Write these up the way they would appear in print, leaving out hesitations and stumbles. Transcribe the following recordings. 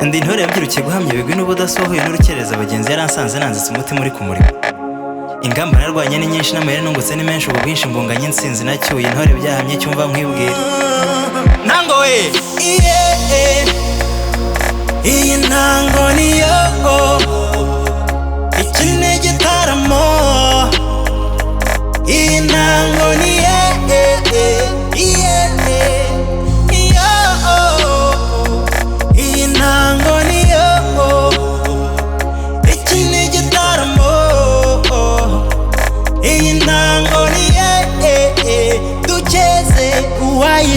ndi intore yabyirukiye guhamya ibigwi n'ubudasohoye n'urukereza abagenzi yaransanze nanzitse umutima uri ku murimo. Ingamba narwanye ni nyinshi n'amayeri nungutse ni menshi, ubu bwinshi mbunganye insinzi nacyuye intore byahamye cyumva nkwibwira ntango we iyi ntango niyo iki ni igitaramo. Iyi ntango niyo iyi ntango niyo iki ni igitaramo. Iyi ntango niyo dukeze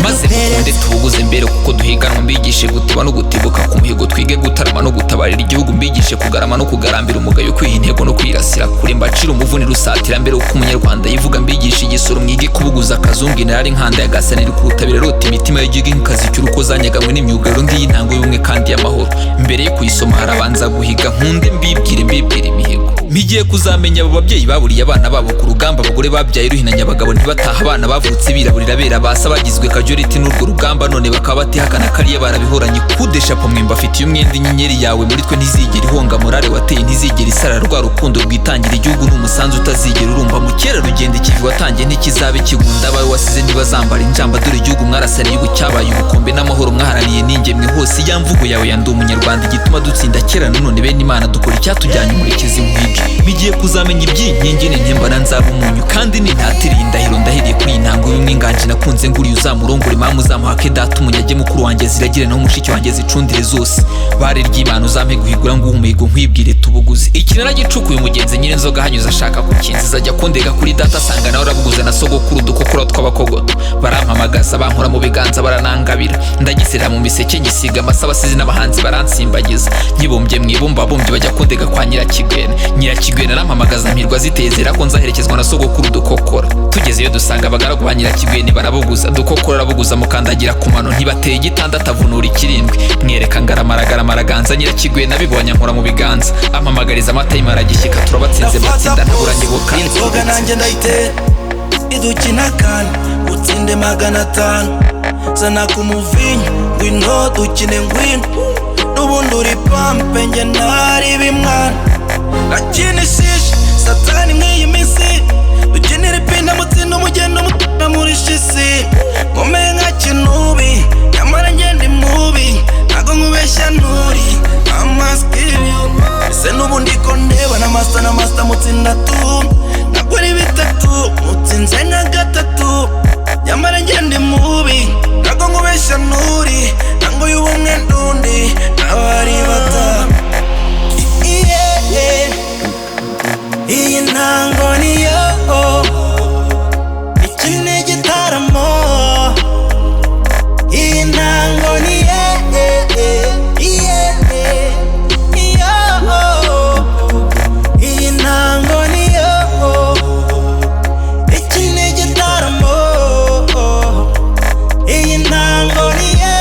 maze mukunde tubuguze mbere kuko duhiganwa, mbigishe gutiba no gutibuka ku muhigo, twige gutarama no gutabarira igihugu, mbigishe kugarama no kugarambira umugayo, kwiha intego no kwirasira kure, mbacira umuvuni rusatira mbere uko umunyarwanda yivuga, mbigishe igisoro mwige kubuguza akazungu, inarari nkanda yagasanira kurutabira rota imitima y'igihugu inkazi cy'uruko zanyagamwe n'imyugariro, ngiyi ntango y'ubumwe kandi y'amahoro. Mbere yo kuyisoma harabanza guhiga, nkunde mbibwire imihigo, migiye kuzamenya abo babyeyi baburiye abana babo ku rugamba, abagore babyaye ruhinanya abagabo ntibataha, abana bavutse biraburira bera basa bagizwe kajoriti n'urwo rugamba, none bakaba batihakana kariya barabihoranye. kudesha po mwemba afitiye umwenda, inyenyeri yawe muri twe ntizigera ihonga, morale wateye ntizigera isara, rwa rukundo rwitangira igihugu n'umusanzu utazigera urumva, mu kera rugenda ikivi watangiye ntikizabe kigunda, abawe wasize ntibazambara injamba, dore igihugu mwarasaniye igihugu cyabaye ubukombe n'amahoro, mwaharaniye n'ingemwe hose, ya mvugo yawe ya ndi umunyarwanda igituma dutsinda kera none bene Imana dukora icyatujyanye murekezi nkwige. Bigiye kuzamenya iby'inkingi n'intembara nzaba umunyu, kandi nintatiriye indahiro ndahiriye kuri iyi ntango y'umwe, inganje nakunze nguriye uzamurongore, mama uzamuhake data umunyage mukuru wanjye, ziragire naho mushiki wanjye zicundire zose, bare ry'Imana uzampe guhigura ngo umuhigo nkwibwire tubuguze. Ikinara gicukuye umugenzi nyine nzoga hanyuze ashaka kukinziza, ajya kundega kuri data asanga nawe arabuguza na sogokuru, dukokora tw'abakogoto barampamagaza bankora mu biganza baranangabira, ndagisera mu miseke ngisiga amasa, abasizi n'abahanzi baransimbagiza, nyibumbye mwibumbabumbye bajya kundega kwa Nyirakigwena arampamagaza mpirwa zitezera ko nzaherekezwa na sogokuru dukokora, tugezeyo dusanga abagaragu ba Nyirakigwena barabuguza, dukokora arabuguza mukandagira ku mano, ntibateye igitandatu avunura ikirindwi, mwereka ngaramaragaraganza, Nyirakigwena bibonye nkora mu biganza, ampamagariza amata y'imara gishyika, turabatsinze batsinda ntaburanye boka inzoga nanjye ndayitera idukina kandi utsinde 500, zana ku muvinyu ngwino dukine ngwino, n'ubundi uri pampe njye ntari bimwana, nakinishije satani nk'iyi minsi, dukinira ipinda mutsinda umugendo mutana muri shisi, nkomeye nka Kinubi nyamara njye ndi mubi, ntago nkubeshya nturi amaskiriyo, ese n'ubundi ko ndeba na master mutsinda tu, ntago ari bitatu mutsinze nka gatatu, nyamara njye ndi mubi, ntago nkubeshya nturi, ntango y'ubumwe ndundi n'abari bata. Iyi ntango niyo iki ni igitaramo. Iyi ntango niyo iyi ntango niyo iki ni igitaramo. Iyi ntango niyo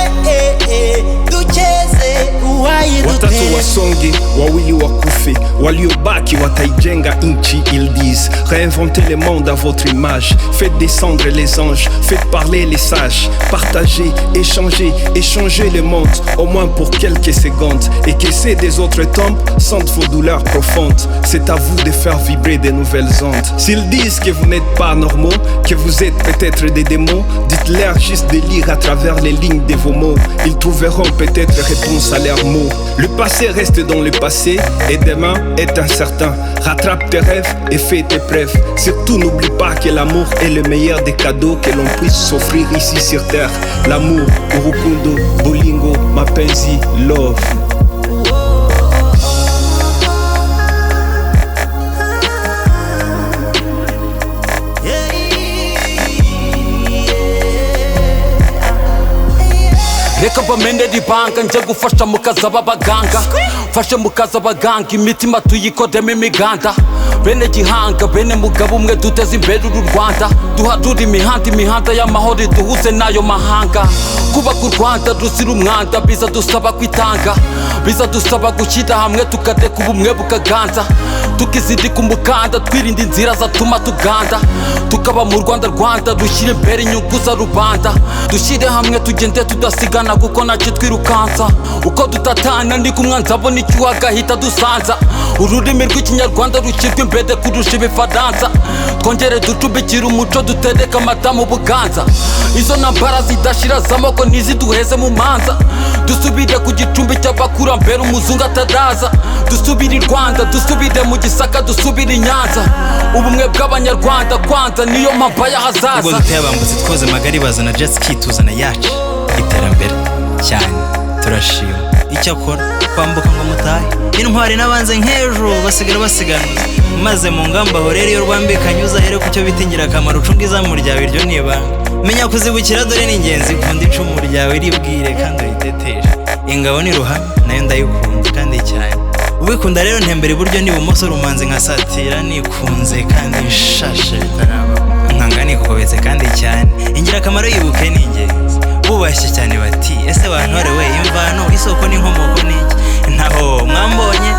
dukeze uwayidutera. Watoto wasonge wawili wakufe, waliobaki wataijenga nchi. Ils disent réinventez le monde à votre image, faites descendre les anges, faites parler les sages, partagez, échangez le monde au moins pour quelques secondes, et que ceux des autres tombes sentent vos douleurs profondes. C'est à vous de faire vibrer de nouvelles ondes. S'ils disent que vous n'êtes pas normaux, que vous êtes peut-être des démons, dites-leur juste de lire à travers les lignes de vos mots, ils trouveront peut-être réponse à leurs mots. Le passé reste dans le passé et demain est incertain. Rattrape tes rêves et fais tes preuves. Surtout n'oublie pas que l'amour est le meilleur des cadeaux que l'on puisse s'offrir ici sur terre. L'amour, urukundo, bolingo, mapenzi, love. reka bamene ribanga nje gufasha mukaza b'abaganga, fashe mukaza abaganga imitima tuyikodemo imiganda, bene gihanga bene mugabo umwe duteze imbere uru Rwanda, duharura imihanda y'amahoro iduhuze n'ayo mahanga, kubaka u Rwanda ruzira umwanda biza dusaba kwitanga, biza dusaba gushyira hamwe tukadeka ubumwe bukaganza, tukizidika umukanda twirinda inzira zatuma tuganda tukaba mu Rwanda dushyire imbere inyungu za rubanda dushyire hamwe tugende tudasigana kuko ntacyo twirukansa uko dutatana ni kumwanzi abona icyo agahita dusanza ururimi rw'ikinyarwanda rushyirwa imbere kurusha ibifaransa twongere ducumbikira umuco dutereka amata mu buganza izo ntambara zidashira z'amoko ntiziduheze mu manza dusubire ku gicumbi cy'abakurambere umuzungu ataraza dusubire i Rwanda dusubire mu Gisaka dusubire i Nyanza ubumwe bw'abanyarwanda kwanza niyo mpamvu y'ahazaza ubwo duteye abambutsi twoze magari bazana jet ski tuzana yacu iterambere cyane turashima icyakora kwambuka ngo mutahe intwari n'abanze nk'ejo basiganuza maze mu ngamba aho rero iyo rwambikanye uzahere ku cyo bita ingirakamaro ucunga izamu ryawe iryo ni ibanga menya kuzibukira dore ni ingenzi kunda icumu ryawe ribwire kandi uriteteshe ingabo ni ruhame nayo ndayikunda kandi cyane ubikunda rero ntembere iburyo n'ibumoso rumanze nkasatira nikunze kandi nshashe bitaraba nkangani kukobetse kandi cyane ingirakamaro yibuke ni ingenzi bubashye cyane bati ese wantore we imvano isoko n'inkomoko n'iki ntaho mwambonye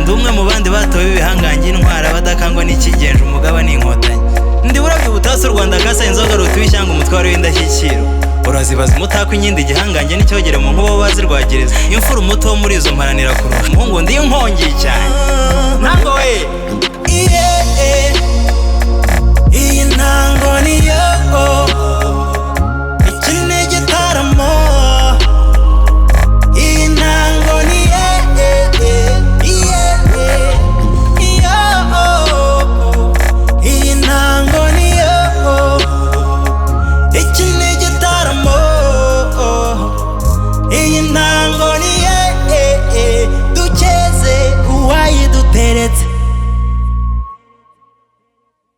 ndi umwe mu bandi batowe ibihangange intwara badakangwa n'ikigenje umugaba n'inkotanyi ndi burabyo butasi u Rwanda kasa inzoga rutuye ishyanga umutwaro w'indashyikiro urazibaza umutako inyindi igihangange n'icyogere mu nkuba bazirwagiriza imfura umuto wo muri izo mparanira kurusha umuhungu ndi inkongi cyane ntango we iyi ntango niyo